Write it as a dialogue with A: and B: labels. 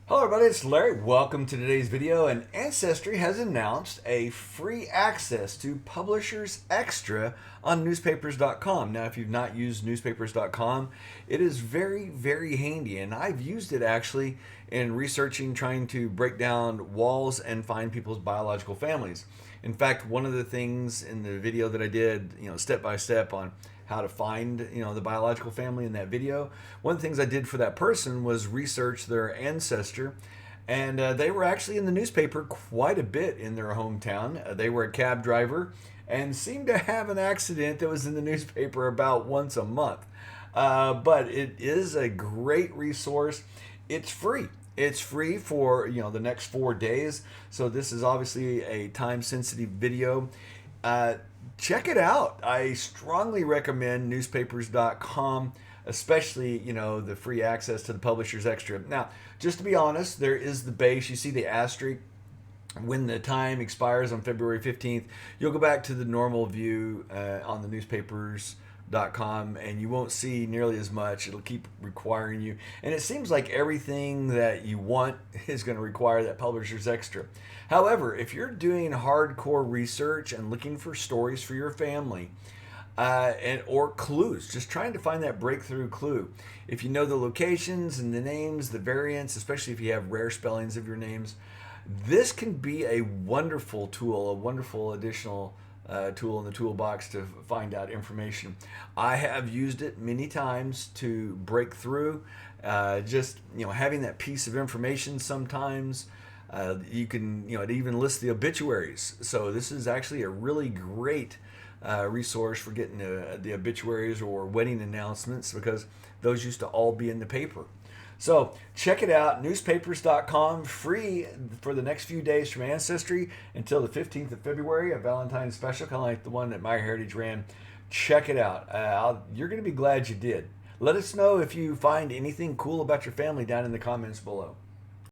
A: Hello everybody, it's Larry. Welcome to today's video. And Ancestry has announced a free access to Publishers Extra on newspapers.com. Now, if you've not used newspapers.com, it is very handy. And I've used it actually in researching, trying to break down walls and find people's biological families. In fact, one of the things in the video that I did, step by step on how to find the biological family in that video, one of the things I did for that person was research their ancestor, and they were actually in the newspaper quite a bit in their hometown. They were a cab driver and seemed to have an accident that was in the newspaper about once a month. But it is a great resource. It's free. It's free for the next 4 days. So this is obviously a time-sensitive video. Check it out. I strongly recommend newspapers.com, especially the free access to the Publishers Extra. Now, just to be honest, there is the base. You see the asterisk. When the time expires on February 15th, you'll go back to the normal view on the newspapers.com, and you won't see nearly as much. It'll keep requiring you, and it seems like everything that you want is going to require that Publishers Extra. However, if you're doing hardcore research and looking for stories for your family, or clues, just trying to find that breakthrough clue. If you know the locations and the names, the variants, especially if you have rare spellings of your names, this can be a wonderful tool, a wonderful additional tool in the toolbox to find out information. I have used it many times to break through. Just having that piece of information sometimes. You can it even lists the obituaries. So this is actually a really great resource for getting the obituaries or wedding announcements, because those used to all be in the paper. So check it out, newspapers.com, free for the next few days from Ancestry until the 15th of February, a Valentine's special, kind of like the one that MyHeritage ran. Check it out. You're going to be glad you did. Let us know if you find anything cool about your family down in the comments below.